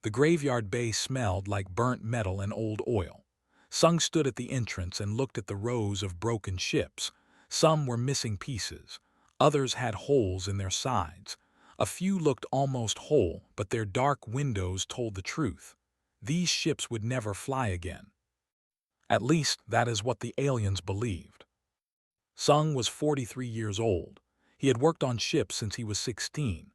The graveyard bay smelled like burnt metal and old oil. Sung stood at the entrance and looked at the rows of broken ships. Some were missing pieces. Others had holes in their sides. A few looked almost whole, but their dark windows told the truth. These ships would never fly again. At least, that is what the aliens believed. Sung was 43 years old. He had worked on ships since he was 16.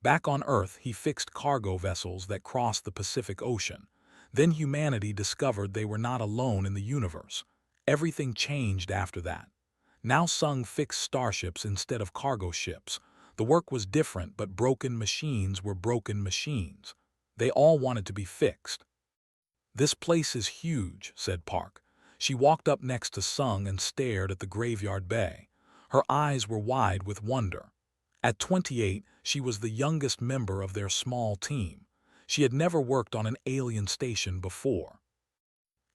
Back on Earth, he fixed cargo vessels that crossed the Pacific Ocean. Then humanity discovered they were not alone in the universe. Everything changed after that. Now Sung fixed starships instead of cargo ships. The work was different, but broken machines were broken machines. They all wanted to be fixed. "This place is huge," said Park. She walked up next to Sung and stared at the graveyard bay. Her eyes were wide with wonder. At 28, she was the youngest member of their small team. She had never worked on an alien station before.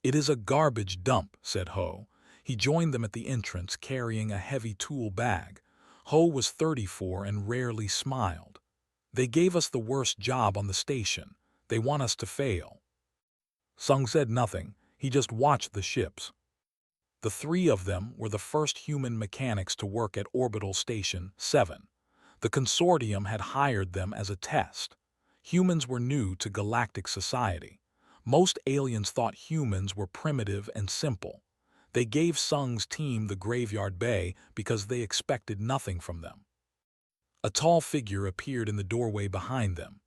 "It is a garbage dump," said Ho. He joined them at the entrance, carrying a heavy tool bag. Ho was 34 and rarely smiled. "They gave us the worst job on the station. They want us to fail." Sung said nothing. He just watched the ships. The three of them were the first human mechanics to work at Orbital Station 7. The consortium had hired them as a test. Humans were new to galactic society. Most aliens thought humans were primitive and simple. They gave Sung's team the graveyard bay because they expected nothing from them. A tall figure appeared in the doorway behind them.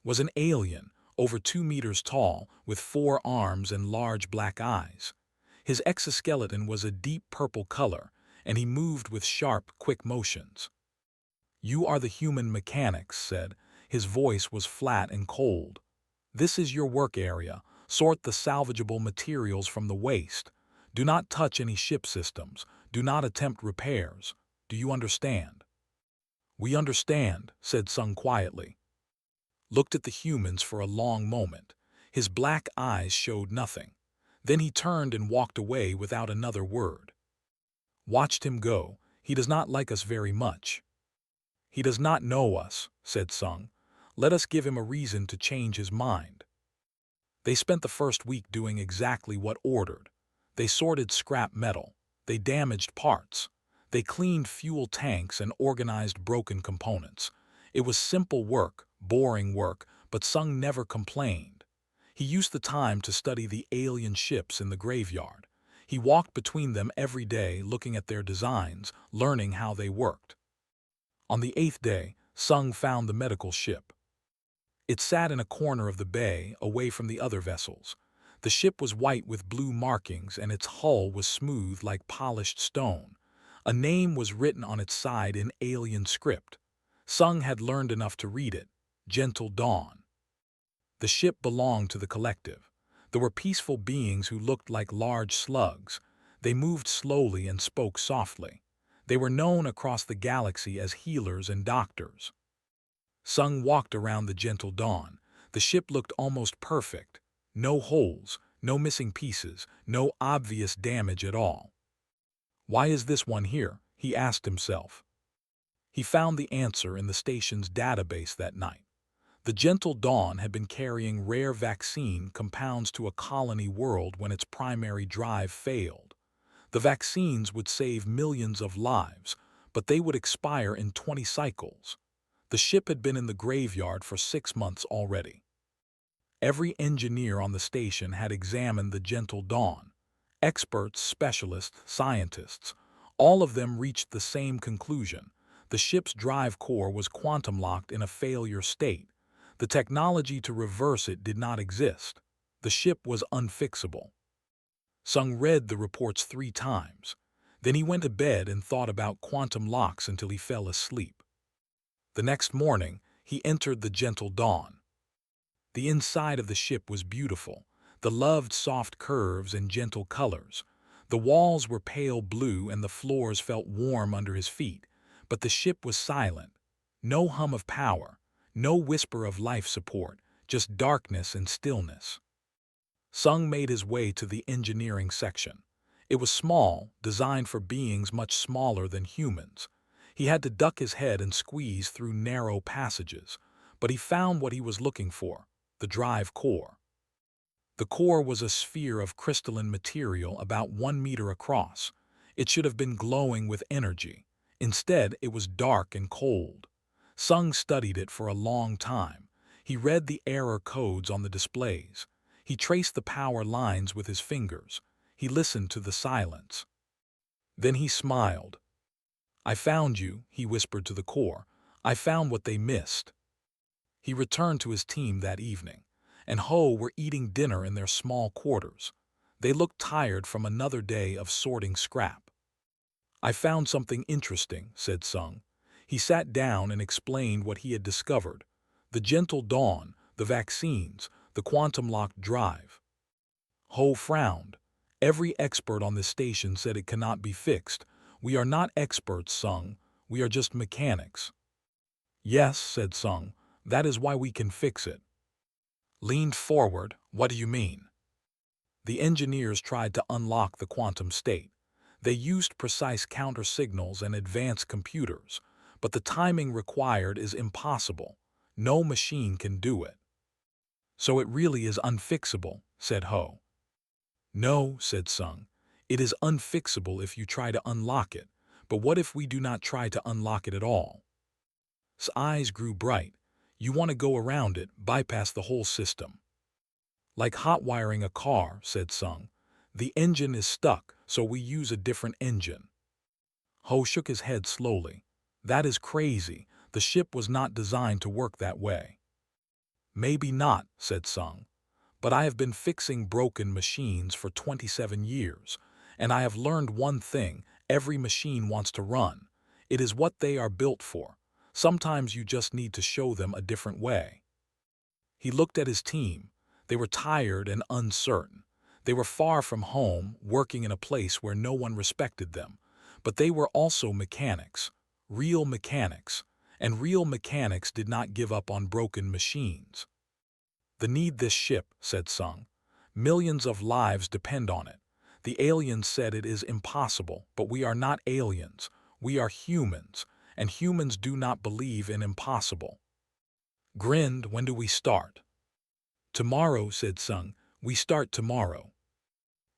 It was an alien, over 2 meters tall, with 4 arms and large black eyes. His exoskeleton was a deep purple color, and he moved with sharp, quick motions. "You are the human mechanics," said. His voice was flat and cold. "This is your work area. Sort the salvageable materials from the waste. Do not touch any ship systems. Do not attempt repairs. Do you understand?" "We understand," said Sung quietly. Looked at the humans for a long moment. His black eyes showed nothing. Then he turned and walked away without another word. Watched him go. "He does not like us very much." "He does not know us," said Sung. "Let us give him a reason to change his mind." They spent the first week doing exactly what ordered. They sorted scrap metal. They damaged parts. They cleaned fuel tanks and organized broken components. It was simple work, boring work, but Sung never complained. He used the time to study the alien ships in the graveyard. He walked between them every day, looking at their designs, learning how they worked. On the 8th day, Sung found the medical ship. It sat in a corner of the bay, away from the other vessels. The ship was white with blue markings, and its hull was smooth like polished stone. A name was written on its side in alien script. Sung had learned enough to read it: Gentle Dawn. The ship belonged to the collective. There were peaceful beings who looked like large slugs. They moved slowly and spoke softly. They were known across the galaxy as healers and doctors. Sung walked around the Gentle Dawn. The ship looked almost perfect. No holes, no missing pieces, no obvious damage at all. "Why is this one here?" he asked himself. He found the answer in the station's database that night. The Gentle Dawn had been carrying rare vaccine compounds to a colony world when its primary drive failed. The vaccines would save millions of lives, but they would expire in 20 cycles. The ship had been in the graveyard for 6 months already. Every engineer on the station had examined the Gentle Dawn. Experts, specialists, scientists, all of them reached the same conclusion. The ship's drive core was quantum-locked in a failure state. The technology to reverse it did not exist. The ship was unfixable. Sung read the reports 3 times. Then he went to bed and thought about quantum locks until he fell asleep. The next morning, he entered the Gentle Dawn. The inside of the ship was beautiful. The loved soft curves and gentle colors. The walls were pale blue and the floors felt warm under his feet. But the ship was silent. No hum of power. No whisper of life support, just darkness and stillness. Sung made his way to the engineering section. It was small, designed for beings much smaller than humans. He had to duck his head and squeeze through narrow passages, but he found what he was looking for: the drive core. The core was a sphere of crystalline material about 1 meter across. It should have been glowing with energy. Instead, it was dark and cold. Sung studied it for a long time. He read the error codes on the displays. He traced the power lines with his fingers. He listened to the silence. Then he smiled. "I found you," he whispered to the core. "I found what they missed." He returned to his team that evening, and Ho were eating dinner in their small quarters. They looked tired from another day of sorting scrap. "I found something interesting," said Sung. He sat down and explained what he had discovered: the gentle dawn, the vaccines, the quantum-locked drive. Ho frowned. "Every expert on this station said it cannot be fixed. We are not experts, Sung. We are just mechanics." "Yes," said Sung. "That is why we can fix it." Leaned forward. "What do you mean?" The engineers tried to unlock the quantum state. They used precise counter signals and advanced computers, but the timing required is impossible. No machine can do it. "So it really is unfixable," said Ho. "No," said Sung. "It is unfixable if you try to unlock it, but what if we do not try to unlock it at all?" His eyes grew bright. "You want to go around it, bypass the whole system." "Like hot wiring a car," said Sung. "The engine is stuck, so we use a different engine." Ho shook his head slowly. "That is crazy. The ship was not designed to work that way." "Maybe not," said Sung. "But I have been fixing broken machines for 27 years, and I have learned one thing: every machine wants to run. It is what they are built for. Sometimes you just need to show them a different way." He looked at his team. They were tired and uncertain. They were far from home, working in a place where no one respected them. But they were also mechanics, and real mechanics did not give up on broken machines. "They need this ship," said Sung. "Millions of lives depend on it. The aliens said it is impossible, but we are not aliens. We are humans, and humans do not believe in impossible." Grinned. "When do we start?" "Tomorrow," said Sung. "We start tomorrow."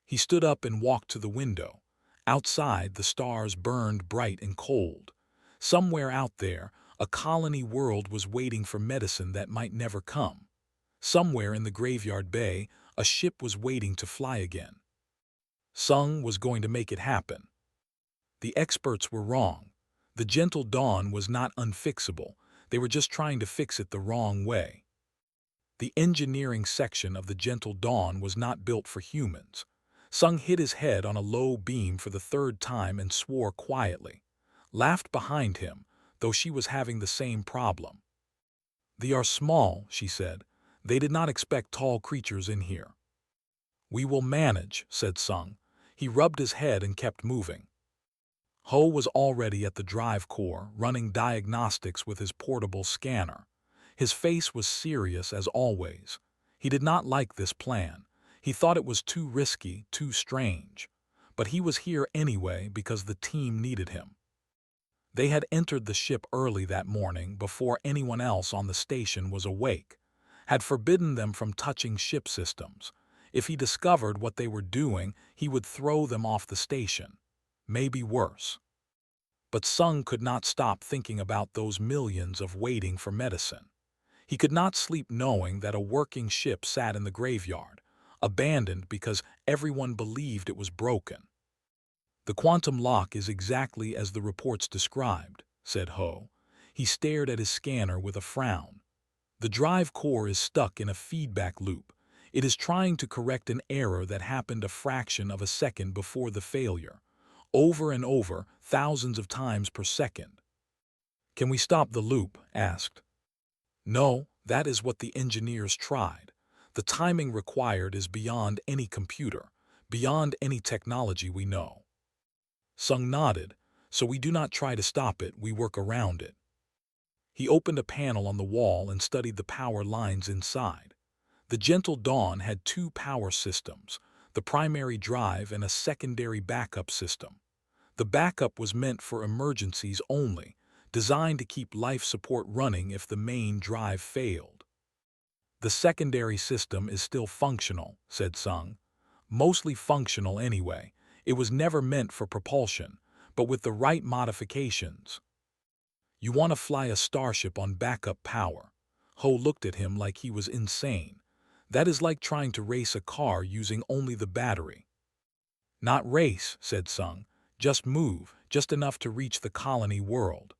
He stood up and walked to the window. Outside, the stars burned bright and cold. Somewhere out there, a colony world was waiting for medicine that might never come. Somewhere in the graveyard bay, a ship was waiting to fly again. Sung was going to make it happen. The experts were wrong. The gentle dawn was not unfixable. They were just trying to fix it the wrong way. The engineering section of the gentle dawn was not built for humans. Sung hit his head on a low beam for the third time and swore quietly. Laughed behind him, though she was having the same problem. "They are small," she said. "They did not expect tall creatures in here." "We will manage," said Sung. He rubbed his head and kept moving. Ho was already at the drive core, running diagnostics with his portable scanner. His face was serious as always. He did not like this plan. He thought it was too risky, too strange. But he was here anyway because the team needed him. They had entered the ship early that morning before anyone else on the station was awake, had forbidden them from touching ship systems. If he discovered what they were doing, he would throw them off the station. Maybe worse. But Sung could not stop thinking about those millions of waiting for medicine. He could not sleep knowing that a working ship sat in the graveyard, abandoned because everyone believed it was broken. "The quantum lock is exactly as the reports described," said Ho. He stared at his scanner with a frown. "The drive core is stuck in a feedback loop. It is trying to correct an error that happened a fraction of a second before the failure. Over and over, thousands of times per second." "Can we stop the loop?" asked. "No, that is what the engineers tried. The timing required is beyond any computer, beyond any technology we know." Sung nodded. "So we do not try to stop it, we work around it." He opened a panel on the wall and studied the power lines inside. The gentle dawn had two power systems, the primary drive and a secondary backup system. The backup was meant for emergencies only, designed to keep life support running if the main drive failed. The secondary system is still functional, said Sung. Mostly functional anyway. It was never meant for propulsion, but with the right modifications. You want to fly a starship on backup power. Ho looked at him like he was insane. That is like trying to race a car using only the battery. Not race, said Sung. Just move, just enough to reach the colony world.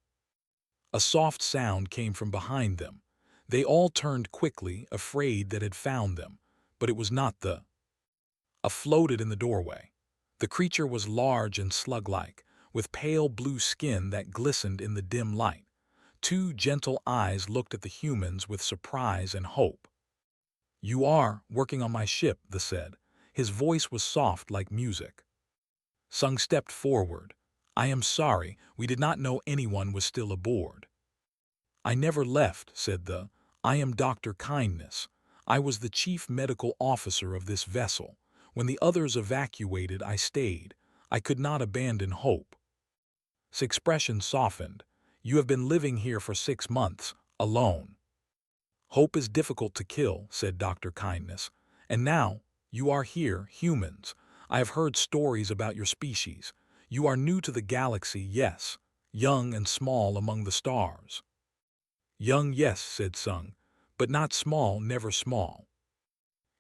A soft sound came from behind them. They all turned quickly, afraid that had found them, but it was not the. A floated in the doorway. The creature was large and slug-like, with pale blue skin that glistened in the dim light. Two gentle eyes looked at the humans with surprise and hope. "You are working on my ship," the said. His voice was soft like music. Sung stepped forward. "I am sorry, we did not know anyone was still aboard." "I never left," said the. "I am Dr. Kindness. I was the chief medical officer of this vessel. When the others evacuated, I stayed. I could not abandon hope." His expression softened. "You have been living here for 6 months, alone." "Hope is difficult to kill," said Dr. Kindness. "And now, you are here, humans. I have heard stories about your species. You are new to the galaxy, yes. Young and small among the stars." "Young, yes," said Sung. "But not small, never small."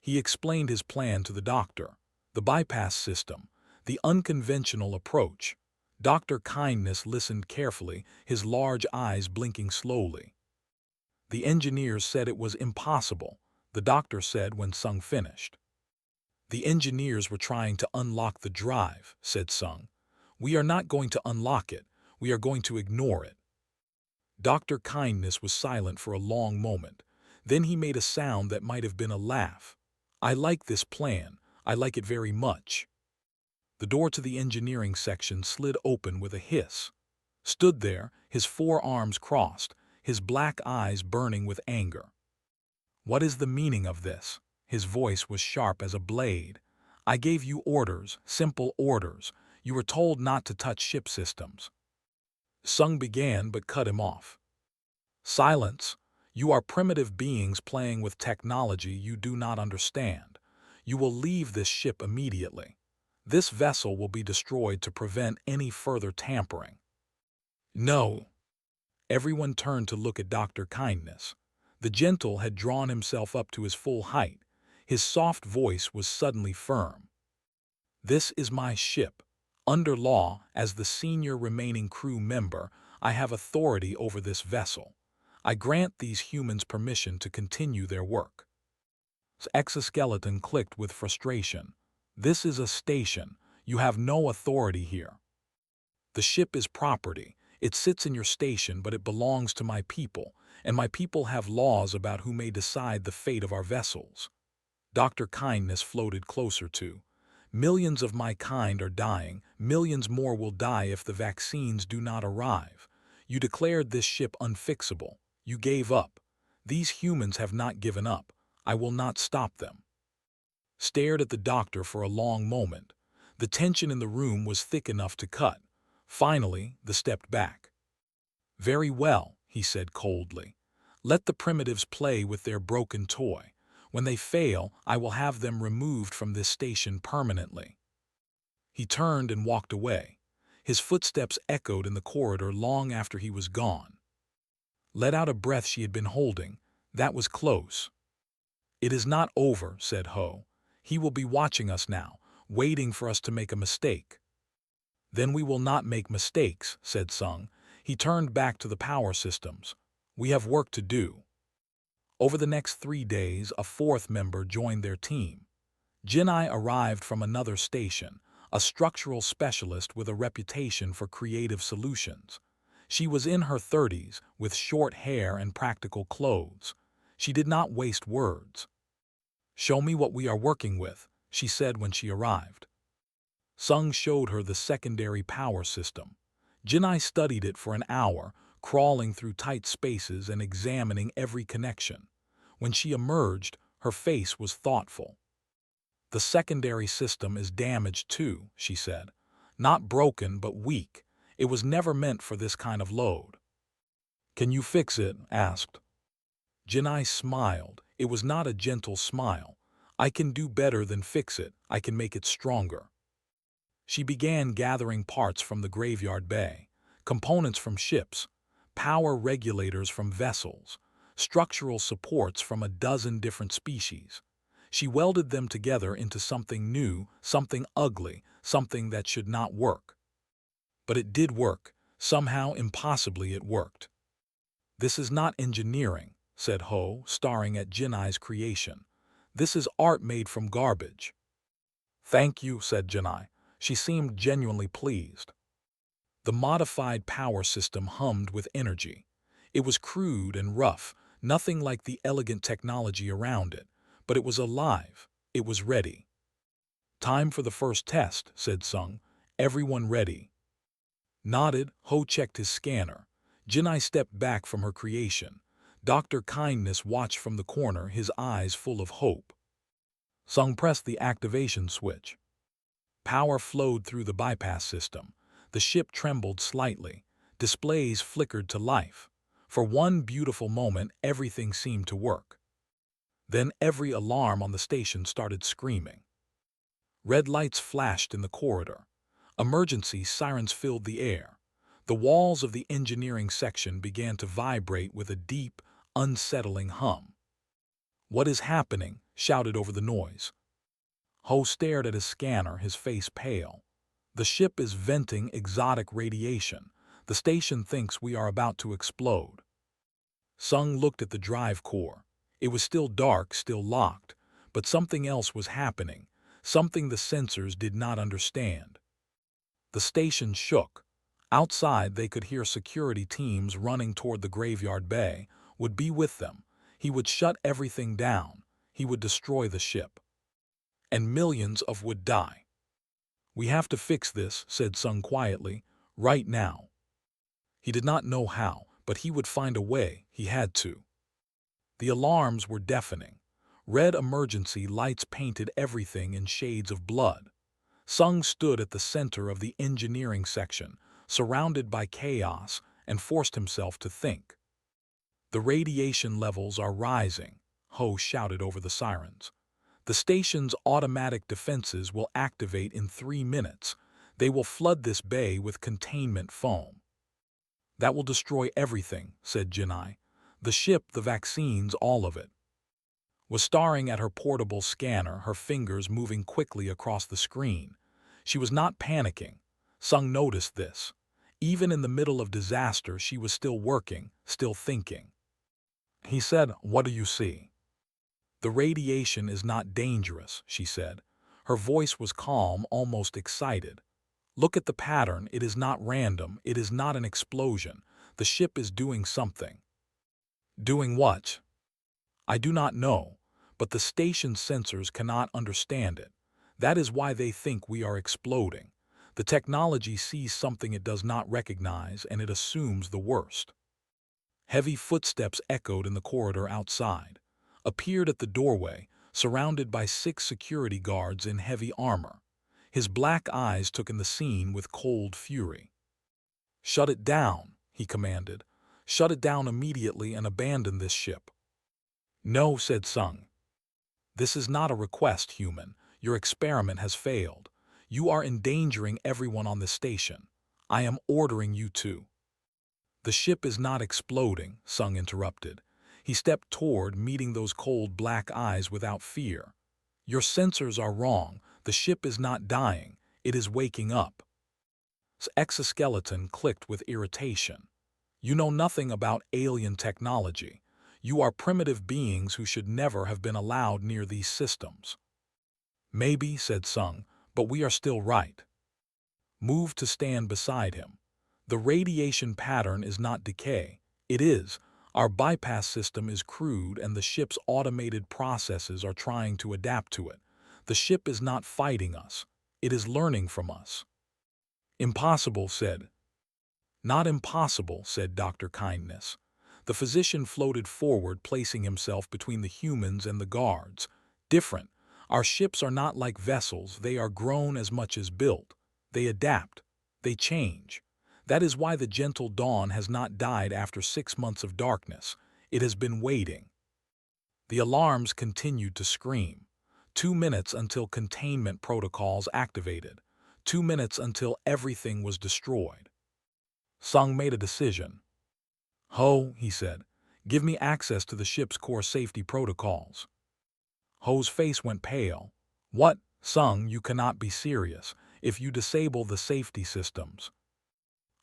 He explained his plan to the doctor. The bypass system. The unconventional approach. Dr. Kindness listened carefully, his large eyes blinking slowly. "The engineers said it was impossible," the doctor said when Sung finished. "The engineers were trying to unlock the drive," said Sung. "We are not going to unlock it. We are going to ignore it." Dr. Kindness was silent for a long moment. Then he made a sound that might have been a laugh. "I like this plan. I like it very much." The door to the engineering section slid open with a hiss. Stood there, his forearms crossed, his black eyes burning with anger. "What is the meaning of this?" His voice was sharp as a blade. "I gave you orders, simple orders. You were told not to touch ship systems." Sung began but cut him off. "Silence! You are primitive beings playing with technology you do not understand. You will leave this ship immediately. This vessel will be destroyed to prevent any further tampering." "No." Everyone turned to look at Dr. Kindness. The gentle had drawn himself up to his full height. His soft voice was suddenly firm. "This is my ship. Under law, as the senior remaining crew member, I have authority over this vessel. I grant these humans permission to continue their work." His exoskeleton clicked with frustration. "This is a station. You have no authority here. The ship is property. It sits in your station, but it belongs to my people, and my people have laws about who may decide the fate of our vessels." Dr. Kindness floated closer to. "Millions of my kind are dying. Millions more will die if the vaccines do not arrive. You declared this ship unfixable. You gave up. These humans have not given up. I will not stop them." Stared at the doctor for a long moment. The tension in the room was thick enough to cut. Finally, they stepped back. "Very well," he said coldly. "Let the primitives play with their broken toy. When they fail, I will have them removed from this station permanently." He turned and walked away. His footsteps echoed in the corridor long after he was gone. Let out a breath she had been holding. That was close. "It is not over," said Ho. "He will be watching us now, waiting for us to make a mistake." "Then we will not make mistakes," said Sung. He turned back to the power systems. "We have work to do." Over the next 3 days, a fourth member joined their team. Jinai arrived from another station, a structural specialist with a reputation for creative solutions. She was in her 30s, with short hair and practical clothes. She did not waste words. "Show me what we are working with," she said when she arrived. Sung showed her the secondary power system. Jinai studied it for an hour, crawling through tight spaces and examining every connection. When she emerged, her face was thoughtful. "The secondary system is damaged too," she said. "Not broken, but weak. It was never meant for this kind of load." "Can you fix it?" asked. Jinai smiled. It was not a gentle smile. I can do better than fix it. I can make it stronger. She began gathering parts from the graveyard bay, components from ships, power regulators from vessels, structural supports from a dozen different species. She welded them together into something new, something ugly, something that should not work. But it did work. Somehow, impossibly, it worked. "This is not engineering," said Ho, staring at Jinai's creation. "This is art made from garbage." "Thank you," said Jinai. She seemed genuinely pleased. The modified power system hummed with energy. It was crude and rough, nothing like the elegant technology around it, but it was alive. It was ready. "Time for the first test," said Sung. "Everyone ready?" Nodded, Ho checked his scanner. Jinai stepped back from her creation. Dr. Kindness watched from the corner, his eyes full of hope. Sung pressed the activation switch. Power flowed through the bypass system. The ship trembled slightly. Displays flickered to life. For one beautiful moment, everything seemed to work. Then every alarm on the station started screaming. Red lights flashed in the corridor. Emergency sirens filled the air. The walls of the engineering section began to vibrate with a deep, unsettling hum. "What is happening?" shouted over the noise. Ho stared at his scanner, his face pale. "The ship is venting exotic radiation. The station thinks we are about to explode." Sung looked at the drive core. It was still dark, still locked, but something else was happening, something the sensors did not understand. The station shook. Outside, they could hear security teams running toward the graveyard bay. Would be with them. He would shut everything down. He would destroy the ship. And millions of would die. "We have to fix this," said Sung quietly, "right now." He did not know how, but he would find a way. He had to. The alarms were deafening. Red emergency lights painted everything in shades of blood. Sung stood at the center of the engineering section, surrounded by chaos, and forced himself to think. "The radiation levels are rising," Ho shouted over the sirens. "The station's automatic defenses will activate in 3 minutes. They will flood this bay with containment foam." "That will destroy everything," said Jinai. "The ship, the vaccines, all of it." Was staring at her portable scanner, her fingers moving quickly across the screen. She was not panicking. Sung noticed this. Even in the middle of disaster, she was still working, still thinking. He said, "What do you see?" "The radiation is not dangerous," she said. Her voice was calm, almost excited. "Look at the pattern. It is not random. It is not an explosion. The ship is doing something." "Doing what?" "I do not know, but the station sensors cannot understand it. That is why they think we are exploding. The technology sees something it does not recognize, and it assumes the worst." Heavy footsteps echoed in the corridor outside. Appeared at the doorway, surrounded by 6 security guards in heavy armor. His black eyes took in the scene with cold fury. "Shut it down," he commanded. "Shut it down immediately and abandon this ship." "No," said Sung. "This is not a request, human. Your experiment has failed. You are endangering everyone on the station. I am ordering you to." "The ship is not exploding," Sung interrupted. He stepped toward, meeting those cold black eyes without fear. "Your sensors are wrong. The ship is not dying. It is waking up." Exoskeleton clicked with irritation. "You know nothing about alien technology. You are primitive beings who should never have been allowed near these systems." "Maybe," said Sung, "but we are still right." Moved to stand beside him. "The radiation pattern is not decay. It is. Our bypass system is crude and the ship's automated processes are trying to adapt to it. The ship is not fighting us. It is learning from us." "Impossible," said. "Not impossible," said Dr. Kindness. The physician floated forward, placing himself between the humans and the guards. "Different. Our ships are not like vessels. They are grown as much as built. They adapt. They change. That is why the gentle dawn has not died after 6 months of darkness. It has been waiting." The alarms continued to scream. 2 minutes until containment protocols activated. 2 minutes until everything was destroyed. Sung made a decision. Ho, he said, give me access to the ship's core safety protocols. Ho's face went pale. What, Sung, you cannot be serious. If you disable the safety systems.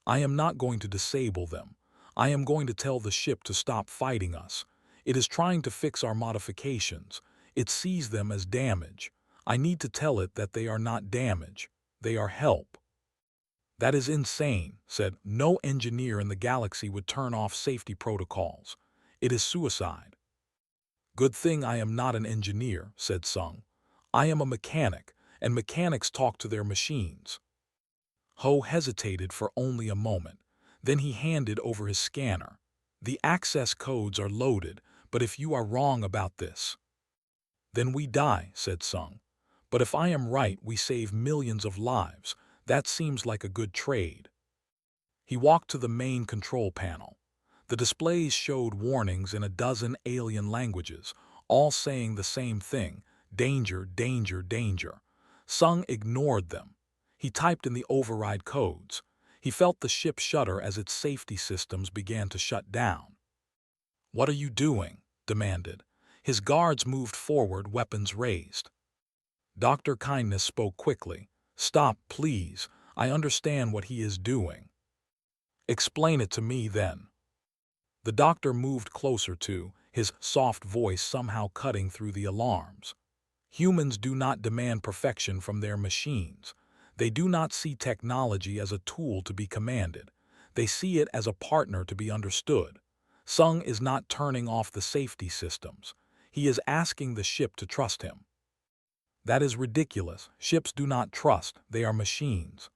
I am not going to disable them. I am going to tell the ship to stop fighting us. It is trying to fix our modifications. It sees them as damage. I need to tell it that they are not damage. They are help. That is insane, said. No engineer in the galaxy would turn off safety protocols. It is suicide. Good thing I am not an engineer, said Sung. I am a mechanic, and mechanics talk to their machines. Ho hesitated for only a moment. Then he handed over his scanner. The access codes are loaded, but if you are wrong about this, then we die, said Sung. But if I am right, we save millions of lives. That seems like a good trade. He walked to the main control panel. The displays showed warnings in a dozen alien languages, all saying the same thing: danger, danger, danger. Sung ignored them. He typed in the override codes. He felt the ship shudder as its safety systems began to shut down. What are you doing? Demanded. His guards moved forward, weapons raised. Dr. Kindness spoke quickly. Stop, please. I understand what he is doing. Explain it to me, then. The doctor moved closer to, his soft voice somehow cutting through the alarms. Humans do not demand perfection from their machines. They do not see technology as a tool to be commanded. They see it as a partner to be understood. Sung is not turning off the safety systems. He is asking the ship to trust him. That is ridiculous. Ships do not trust. They are machines.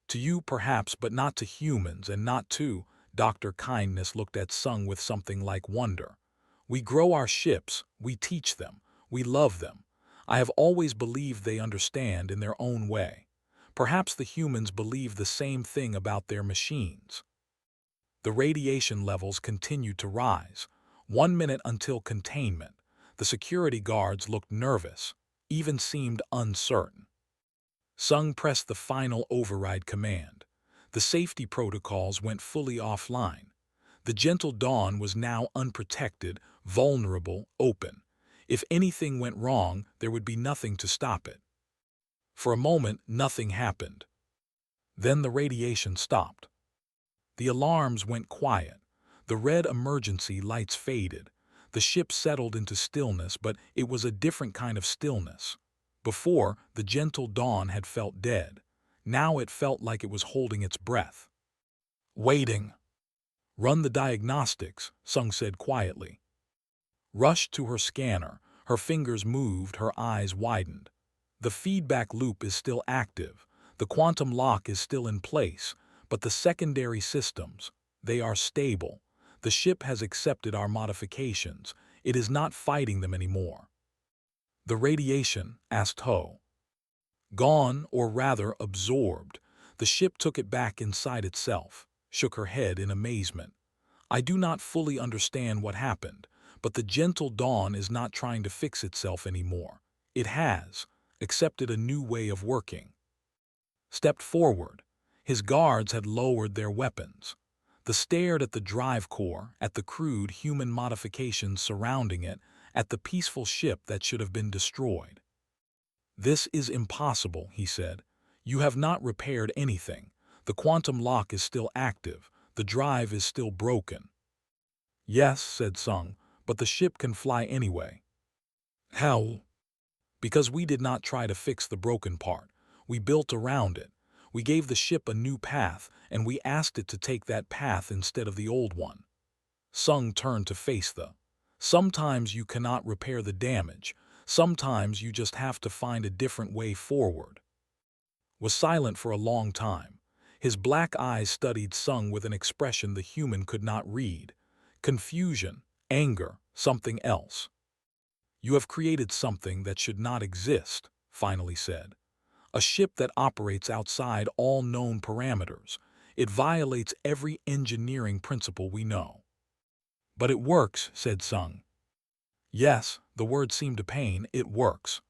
To you, perhaps, but not to humans, and not to... Dr. Kindness looked at Sung with something like wonder. We grow our ships. We teach them. We love them. I have always believed they understand in their own way. Perhaps the humans believe the same thing about their machines. The radiation levels continued to rise. 1 minute until containment. The security guards looked nervous, even seemed uncertain. Sung pressed the final override command. The safety protocols went fully offline. The gentle dawn was now unprotected, vulnerable, open. If anything went wrong, there would be nothing to stop it. For a moment, nothing happened. Then the radiation stopped. The alarms went quiet. The red emergency lights faded. The ship settled into stillness, but it was a different kind of stillness. Before, the gentle dawn had felt dead. Now it felt like it was holding its breath. Waiting. Run the diagnostics, Sung said quietly. Rushed to her scanner. Her fingers moved, her eyes widened. The feedback loop is still active. The quantum lock is still in place, but the secondary systems, they are stable. The ship has accepted our modifications. It is not fighting them anymore. The radiation, asked Ho. Gone, or rather absorbed. The ship took it back inside itself, shook her head in amazement. I do not fully understand what happened, but the gentle dawn is not trying to fix itself anymore. It has accepted a new way of working. Stepped forward. His guards had lowered their weapons. They stared at the drive core, at the crude human modifications surrounding it, at the peaceful ship that should have been destroyed. This is impossible, he said. You have not repaired anything. The quantum lock is still active. The drive is still broken. Yes, said Sung, but the ship can fly anyway. How? Because we did not try to fix the broken part. We built around it. We gave the ship a new path, and we asked it to take that path instead of the old one. Sung turned to face the. Sometimes you cannot repair the damage. Sometimes you just have to find a different way forward. Was silent for a long time. His black eyes studied Sung with an expression the human could not read. Confusion, anger, something else. You have created something that should not exist, finally said. A ship that operates outside all known parameters. It violates every engineering principle we know. But it works, said Sung. Yes, the word seemed to pain, it works.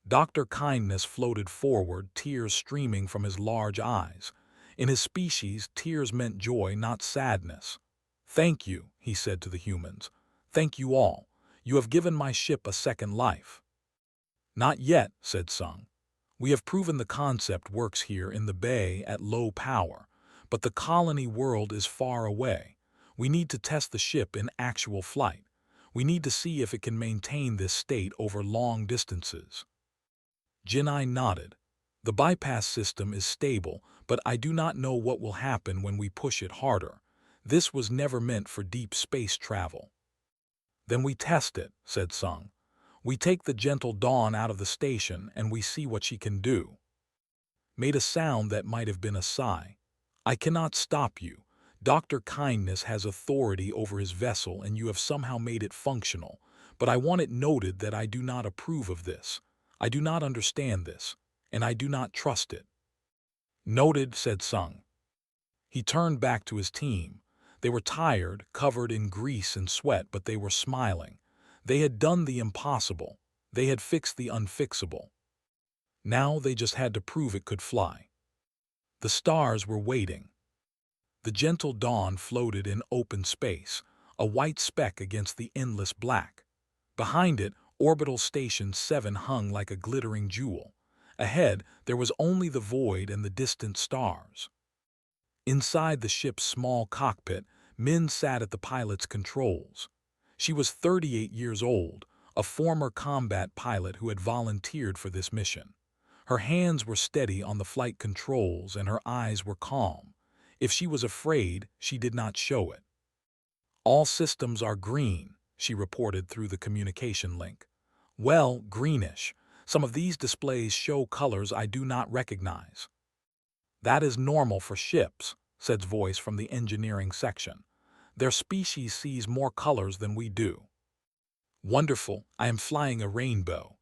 Dr. Kindness floated forward, tears streaming from his large eyes. In his species, tears meant joy, not sadness. Thank you, he said to the humans. Thank you all. You have given my ship a second life. Not yet, said Sung. We have proven the concept works here in the bay at low power, but the colony world is far away. We need to test the ship in actual flight. We need to see if it can maintain this state over long distances. Jinai nodded. The bypass system is stable, but I do not know what will happen when we push it harder. This was never meant for deep space travel. Then we test it, said Sung. We take the gentle Dawn out of the station and we see what she can do. Made a sound that might have been a sigh. I cannot stop you. Dr. Kindness has authority over his vessel and you have somehow made it functional, but I want it noted that I do not approve of this. I do not understand this, and I do not trust it. Noted, said Sung. He turned back to his team. They were tired, covered in grease and sweat, but they were smiling. They had done the impossible. They had fixed the unfixable. Now they just had to prove it could fly. The stars were waiting. The gentle dawn floated in open space, a white speck against the endless black. Behind it, Orbital Station 7 hung like a glittering jewel. Ahead, there was only the void and the distant stars. Inside the ship's small cockpit, Min sat at the pilot's controls. She was 38 years old, a former combat pilot who had volunteered for this mission. Her hands were steady on the flight controls and her eyes were calm. If she was afraid, she did not show it. All systems are green, she reported through the communication link. Well, greenish. Some of these displays show colors I do not recognize. That is normal for ships, said voice from the engineering section. Their species sees more colors than we do. Wonderful, I am flying a rainbow.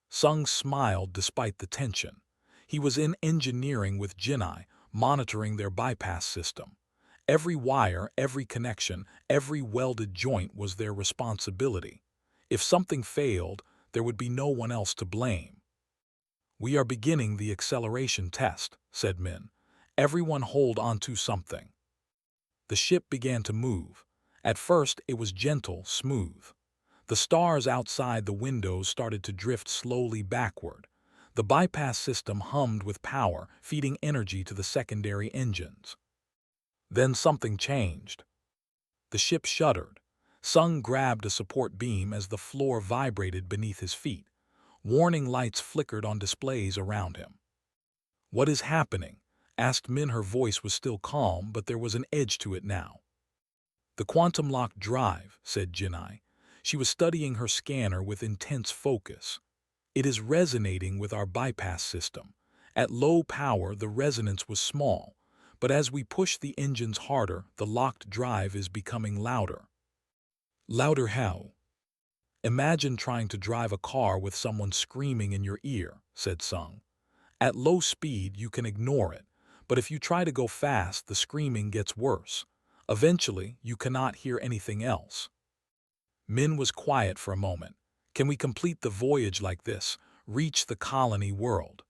Sung smiled despite the tension. He was in engineering with Jinai, monitoring their bypass system. Every wire, every connection, every welded joint was their responsibility. If something failed, there would be no one else to blame. We are beginning the acceleration test, said Min. Everyone hold onto something. The ship began to move. At first, it was gentle, smooth. The stars outside the windows started to drift slowly backward. The bypass system hummed with power, feeding energy to the secondary engines. Then something changed. The ship shuddered. Sung grabbed a support beam as the floor vibrated beneath his feet. Warning lights flickered on displays around him. What is happening? Asked Min. Her voice was still calm, but there was an edge to it now. The quantum lock drive, said Jinai. She was studying her scanner with intense focus. It is resonating with our bypass system. At low power, the resonance was small, but as we push the engines harder, the locked drive is becoming louder. Louder how? Imagine trying to drive a car with someone screaming in your ear, said Sung. At low speed, you can ignore it, but if you try to go fast, the screaming gets worse. Eventually, you cannot hear anything else. Min was quiet for a moment. Can we complete the voyage like this, reach the colony world?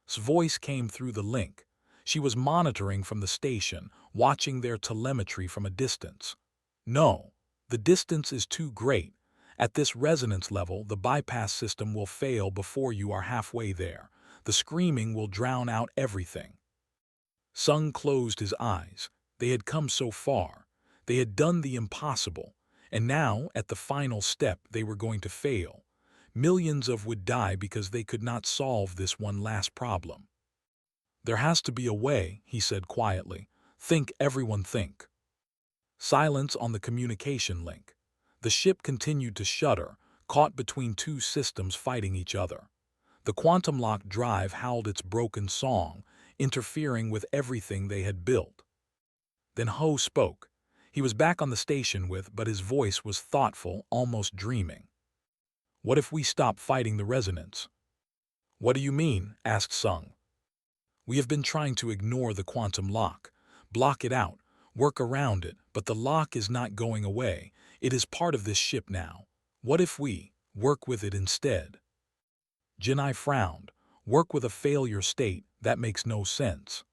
His voice came through the link. She was monitoring from the station, watching their telemetry from a distance. No, the distance is too great. At this resonance level, the bypass system will fail before you are halfway there. The screaming will drown out everything. Sung closed his eyes. They had come so far. They had done the impossible. And now, at the final step, they were going to fail. Millions would die because they could not solve this one last problem. There has to be a way, he said quietly. Think, everyone think. Silence on the communication link. The ship continued to shudder, caught between two systems fighting each other. The quantum lock drive howled its broken song, interfering with everything they had built. Then Ho spoke. He was back on the station but his voice was thoughtful, almost dreaming. What if we stop fighting the resonance? What do you mean? Asked Sung. We have been trying to ignore the quantum lock, block it out, work around it, but the lock is not going away. It is part of this ship now. What if we work with it instead? Jinai frowned. Work with a failure state? That makes no sense.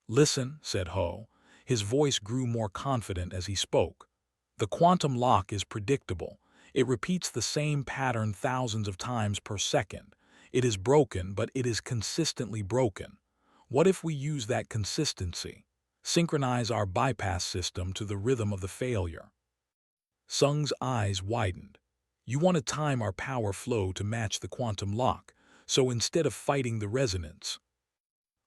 Listen, said Ho. His voice grew more confident as he spoke. The quantum lock is predictable. It repeats the same pattern thousands of times per second. It is broken, but it is consistently broken. What if we use that consistency? Synchronize our bypass system to the rhythm of the failure. Sung's eyes widened. You want to time our power flow to match the quantum lock, so instead of fighting the resonance,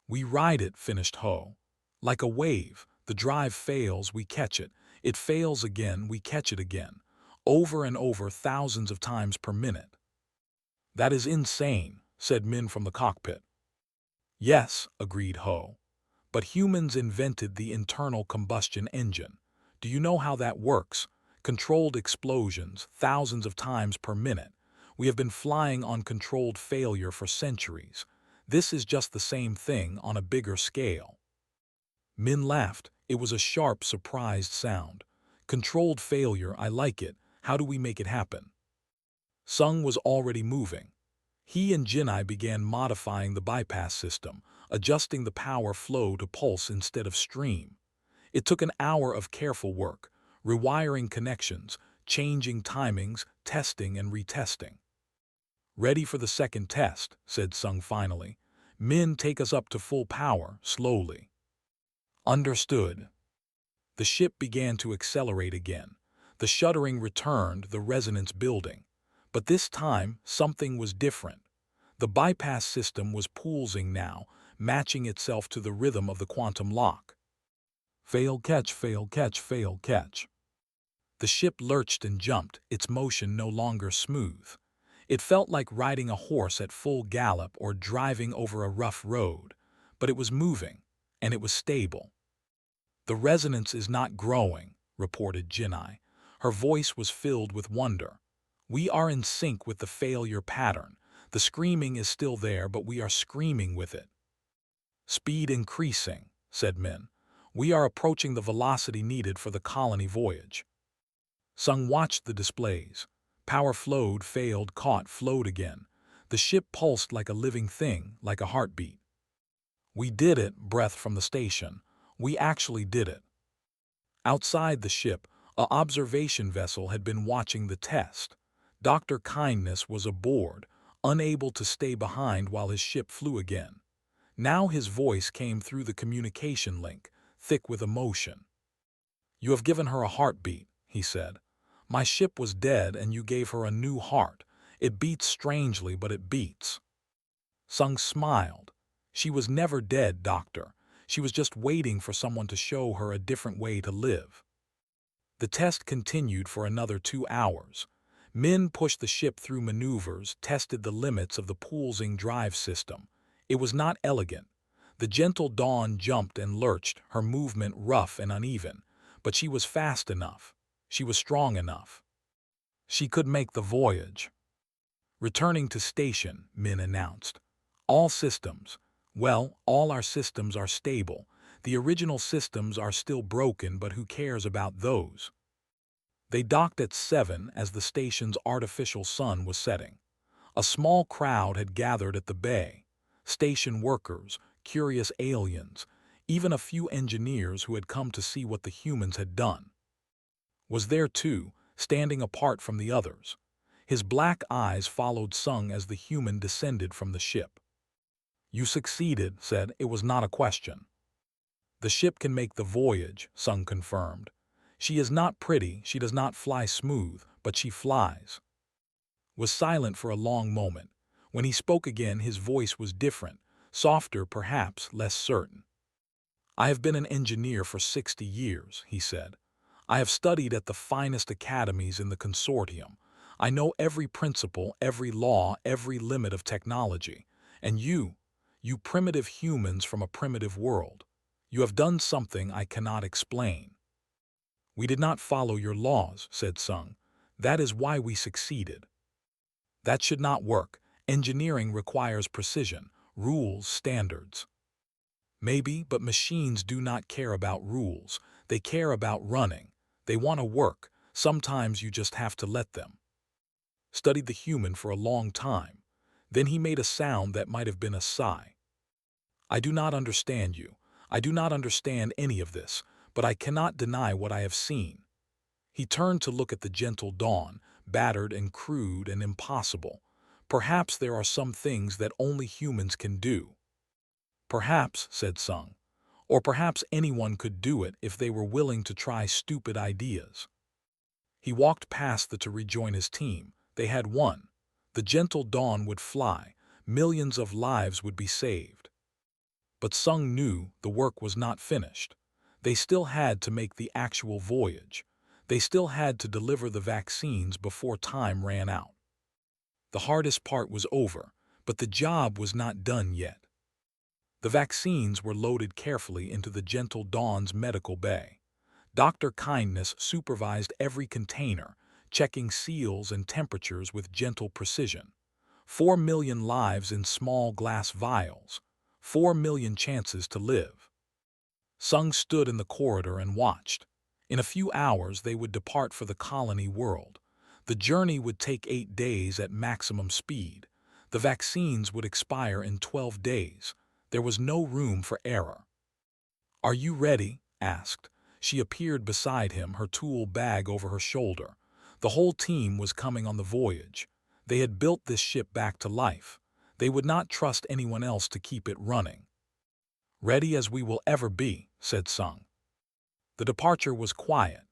we ride it, finished Ho. Like a wave, the drive fails, we catch it. It fails again, we catch it again. Over and over, thousands of times per minute. That is insane, said Min from the cockpit. Yes, agreed Ho. But humans invented the internal combustion engine. Do you know how that works? Controlled explosions, thousands of times per minute. We have been flying on controlled failure for centuries. This is just the same thing on a bigger scale. Min laughed. It was a sharp, surprised sound. Controlled failure, I like it. How do we make it happen? Sung was already moving. He and Jinai began modifying the bypass system, adjusting the power flow to pulse instead of stream. It took an hour of careful work, rewiring connections, changing timings, testing and retesting. Ready for the second test, said Sung finally. Min, take us up to full power, slowly. Understood. The ship began to accelerate again. The shuddering returned, the resonance building. But this time, something was different. The bypass system was pulsing now, matching itself to the rhythm of the quantum lock. Fail, catch, fail, catch, fail, catch. The ship lurched and jumped, its motion no longer smooth. It felt like riding a horse at full gallop or driving over a rough road, but it was moving, and it was stable. The resonance is not growing, reported Jinai. Her voice was filled with wonder. We are in sync with the failure pattern. The screaming is still there, but we are screaming with it. Speed increasing, said Min. We are approaching the velocity needed for the colony voyage. Sung watched the displays. Power flowed, failed, caught, flowed again. The ship pulsed like a living thing, like a heartbeat. We did it, breath from the station. We actually did it. Outside the ship, an observation vessel had been watching the test. Dr. Kindness was aboard, unable to stay behind while his ship flew again. Now his voice came through the communication link, thick with emotion. You have given her a heartbeat, he said. My ship was dead and you gave her a new heart. It beats strangely, but it beats. Sung smiled. She was never dead, Doctor. She was just waiting for someone to show her a different way to live. The test continued for another 2 hours. Min pushed the ship through maneuvers, tested the limits of the pulsing drive system. It was not elegant. The gentle Dawn jumped and lurched, her movement rough and uneven, but she was fast enough. She was strong enough. She could make the voyage. Returning to station, Min announced. All systems. Well, all our systems are stable. The original systems are still broken, but who cares about those? They docked at 7 as the station's artificial sun was setting. A small crowd had gathered at the bay. Station workers, curious aliens, even a few engineers who had come to see what the humans had done. Was there too, standing apart from the others. His black eyes followed Sung as the human descended from the ship. You succeeded, said. It was not a question. The ship can make the voyage, Sung confirmed. She is not pretty, she does not fly smooth, but she flies. Was silent for a long moment. When he spoke again, his voice was different, softer perhaps, less certain. I have been an engineer for 60 years, he said. I have studied at the finest academies in the consortium. I know every principle, every law, every limit of technology. And you primitive humans from a primitive world, you have done something I cannot explain. We did not follow your laws, said Sung. That is why we succeeded. That should not work. Engineering requires precision, rules, standards. Maybe, but machines do not care about rules. They care about running. They want to work. Sometimes you just have to let them. Studied the human for a long time. Then he made a sound that might have been a sigh. I do not understand you. I do not understand any of this, but I cannot deny what I have seen. He turned to look at the gentle dawn, battered and crude and impossible. Perhaps there are some things that only humans can do. Perhaps, said Sung. Or perhaps anyone could do it if they were willing to try stupid ideas. He walked past to rejoin his team. They had won. The gentle dawn would fly. Millions of lives would be saved. But Sung knew the work was not finished. They still had to make the actual voyage. They still had to deliver the vaccines before time ran out. The hardest part was over, but the job was not done yet. The vaccines were loaded carefully into the gentle dawn's medical bay. Dr. Kindness supervised every container, checking seals and temperatures with gentle precision. 4 million lives in small glass vials. 4 million chances to live. Sung stood in the corridor and watched. In a few hours they would depart for the colony world. The journey would take 8 days at maximum speed. The vaccines would expire in 12 days. There was no room for error. "Are you ready?" asked. She appeared beside him, her tool bag over her shoulder. The whole team was coming on the voyage. They had built this ship back to life. They would not trust anyone else to keep it running. "Ready as we will ever be," said Sung. The departure was quiet.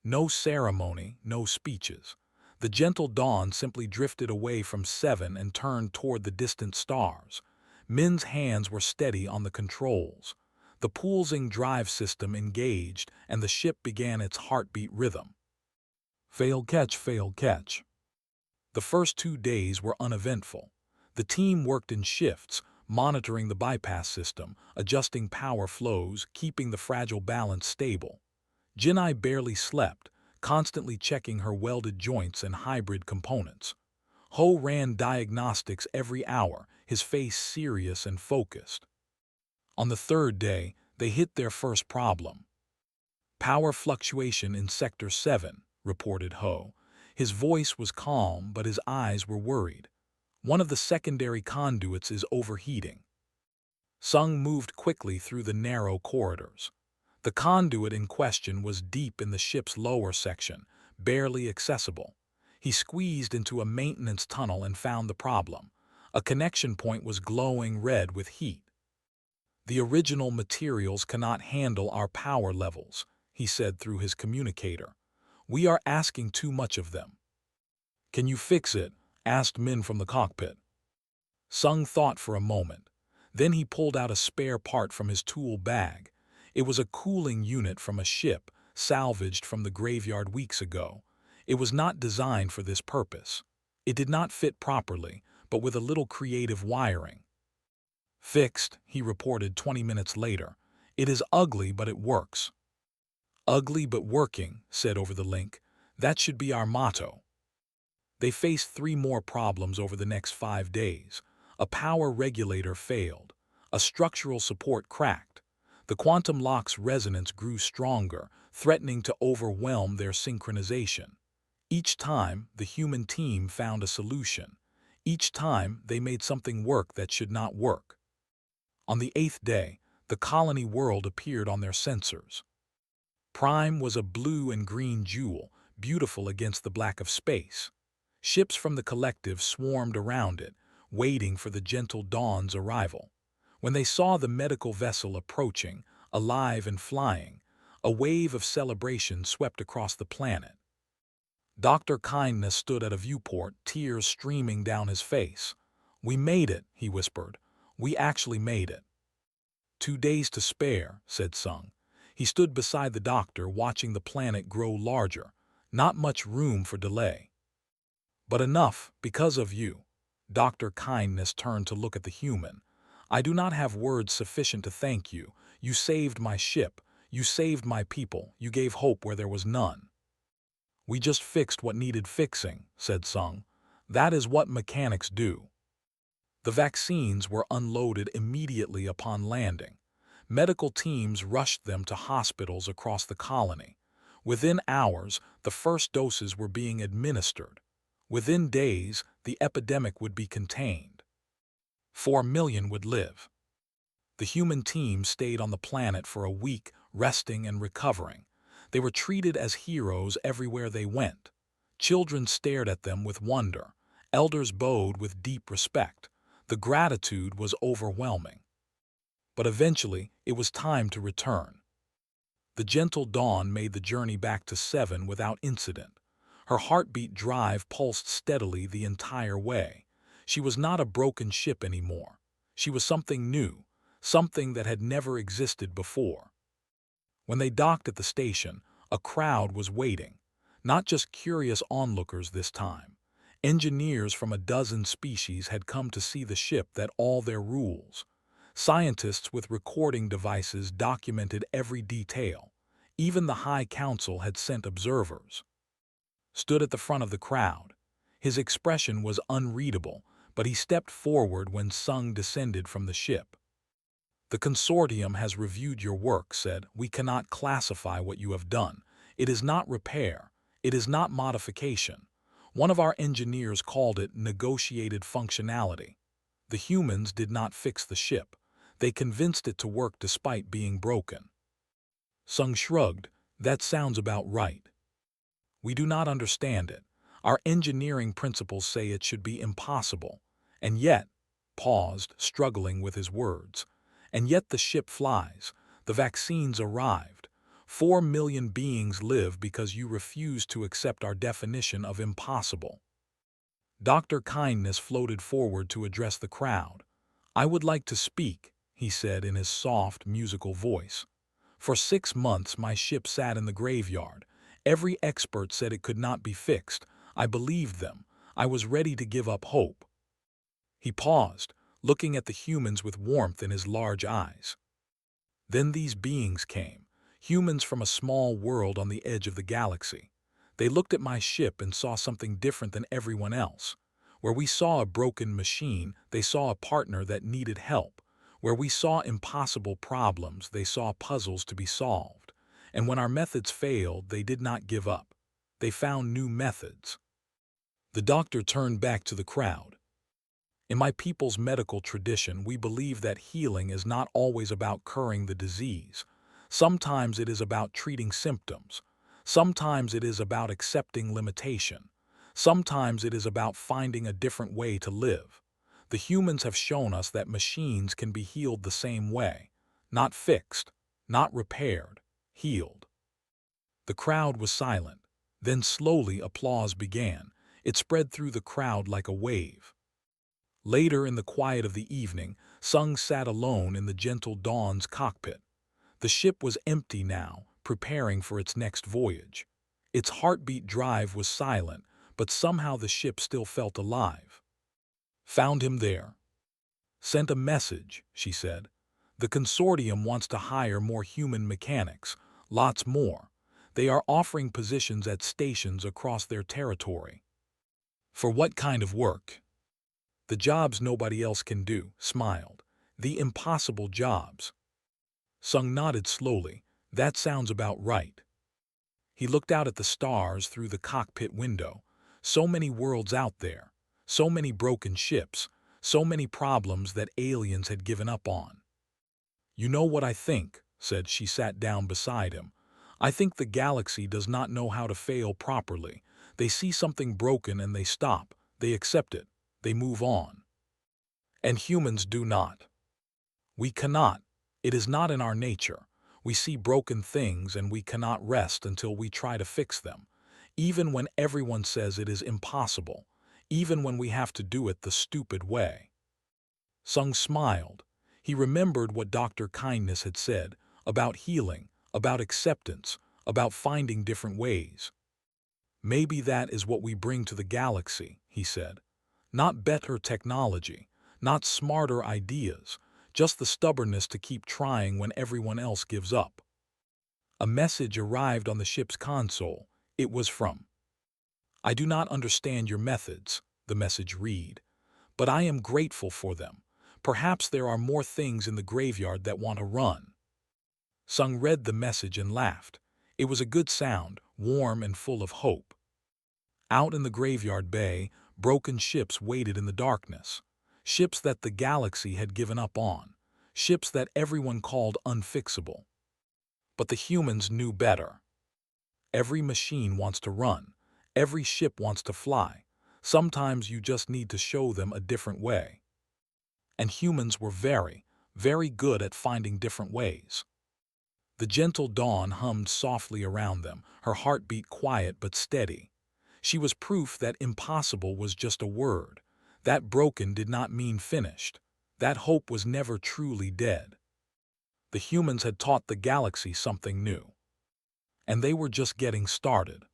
No ceremony, no speeches. The gentle dawn simply drifted away from Seven and turned toward the distant stars. Min's hands were steady on the controls. The pulsing drive system engaged, and the ship began its heartbeat rhythm. Fail catch, fail catch. The first 2 days were uneventful. The team worked in shifts, monitoring the bypass system, adjusting power flows, keeping the fragile balance stable. Jinai barely slept, constantly checking her welded joints and hybrid components. Ho ran diagnostics every hour, his face serious and focused. On the 3rd day, they hit their first problem. "Power fluctuation in Sector 7, reported Ho. His voice was calm, but his eyes were worried. "One of the secondary conduits is overheating." Sung moved quickly through the narrow corridors. The conduit in question was deep in the ship's lower section, barely accessible. He squeezed into a maintenance tunnel and found the problem. A connection point was glowing red with heat. "The original materials cannot handle our power levels," he said through his communicator. "We are asking too much of them." "Can you fix it?" asked Min from the cockpit. Sung thought for a moment. Then he pulled out a spare part from his tool bag. It was a cooling unit from a ship, salvaged from the graveyard weeks ago. It was not designed for this purpose. It did not fit properly, but with a little creative wiring. "Fixed," he reported 20 minutes later. "It is ugly, but it works." "Ugly but working," said over the link. "That should be our motto." They faced 3 more problems over the next 5 days. A power regulator failed. A structural support cracked. The quantum lock's resonance grew stronger, threatening to overwhelm their synchronization. Each time, the human team found a solution. Each time, they made something work that should not work. On the 8th day, the colony world appeared on their sensors. Prime was a blue and green jewel, beautiful against the black of space. Ships from the collective swarmed around it, waiting for the gentle dawn's arrival. When they saw the medical vessel approaching, alive and flying, a wave of celebration swept across the planet. Dr. Kindness stood at a viewport, tears streaming down his face. "We made it," he whispered. "We actually made it." 2 days to spare," said Sung. He stood beside the doctor, watching the planet grow larger. Not much room for delay. "But enough, because of you." Dr. Kindness turned to look at the human. "I do not have words sufficient to thank you. You saved my ship. You saved my people. You gave hope where there was none." "We just fixed what needed fixing," said Sung. "That is what mechanics do." The vaccines were unloaded immediately upon landing. Medical teams rushed them to hospitals across the colony. Within hours, the first doses were being administered. Within days, the epidemic would be contained. 4 million would live. The human team stayed on the planet for a week, resting and recovering. They were treated as heroes everywhere they went. Children stared at them with wonder. Elders bowed with deep respect. The gratitude was overwhelming. But eventually, it was time to return. The gentle Dawn made the journey back to 7 without incident. Her heartbeat drive pulsed steadily the entire way. She was not a broken ship anymore. She was something new, something that had never existed before. When they docked at the station, a crowd was waiting. Not just curious onlookers this time. Engineers from a dozen species had come to see the ship that all their rules. Scientists with recording devices documented every detail. Even the High Council had sent observers. Stood at the front of the crowd. His expression was unreadable, but he stepped forward when Sung descended from the ship. "The consortium has reviewed your work," said. "We cannot classify what you have done. It is not repair. It is not modification. One of our engineers called it negotiated functionality. The humans did not fix the ship. They convinced it to work despite being broken." Sung shrugged. "That sounds about right. We do not understand it. Our engineering principles say it should be impossible. And yet," paused, struggling with his words, "and yet the ship flies. The vaccines arrived. 4 million beings live because you refuse to accept our definition of impossible." Dr. Kindness floated forward to address the crowd. "I would like to speak," he said in his soft, musical voice. "For 6 months my ship sat in the graveyard. Every expert said it could not be fixed. I believed them. I was ready to give up hope." He paused, looking at the humans with warmth in his large eyes. "Then these beings came, humans from a small world on the edge of the galaxy. They looked at my ship and saw something different than everyone else. Where we saw a broken machine, they saw a partner that needed help. Where we saw impossible problems, they saw puzzles to be solved. And when our methods failed, they did not give up. They found new methods." The doctor turned back to the crowd. "In my people's medical tradition, we believe that healing is not always about curing the disease. Sometimes it is about treating symptoms. Sometimes it is about accepting limitation. Sometimes it is about finding a different way to live. The humans have shown us that machines can be healed the same way. Not fixed, not repaired, healed." The crowd was silent. Then slowly applause began. It spread through the crowd like a wave. Later in the quiet of the evening, Sung sat alone in the gentle Dawn's cockpit. The ship was empty now, preparing for its next voyage. Its heartbeat drive was silent, but somehow the ship still felt alive. "Found him there. Sent a message," she said. "The consortium wants to hire more human mechanics, lots more. They are offering positions at stations across their territory." "For what kind of work?" "The jobs nobody else can do," smiled. "The impossible jobs." Sung nodded slowly. "That sounds about right." He looked out at the stars through the cockpit window. So many worlds out there. So many broken ships. So many problems that aliens had given up on. "You know what I think," said. She sat down beside him. "I think the galaxy does not know how to fail properly. They see something broken and they stop. They accept it. They move on. And humans do not. We cannot. It is not in our nature. We see broken things and we cannot rest until we try to fix them, even when everyone says it is impossible, even when we have to do it the stupid way." Sung smiled. He remembered what Dr. Kindness had said about healing, about acceptance, about finding different ways. "Maybe that is what we bring to the galaxy," he said. "Not better technology, not smarter ideas, just the stubbornness to keep trying when everyone else gives up." A message arrived on the ship's console. It was from. "I do not understand your methods," the message read, "but I am grateful for them. Perhaps there are more things in the graveyard that want to run." Sung read the message and laughed. It was a good sound, warm and full of hope. Out in the graveyard bay, broken ships waited in the darkness. Ships that the galaxy had given up on. Ships that everyone called unfixable. But the humans knew better. Every machine wants to run. Every ship wants to fly. Sometimes you just need to show them a different way. And humans were very, very good at finding different ways. The gentle dawn hummed softly around them, her heartbeat quiet but steady. She was proof that impossible was just a word. That broken did not mean finished. That hope was never truly dead. The humans had taught the galaxy something new. And they were just getting started.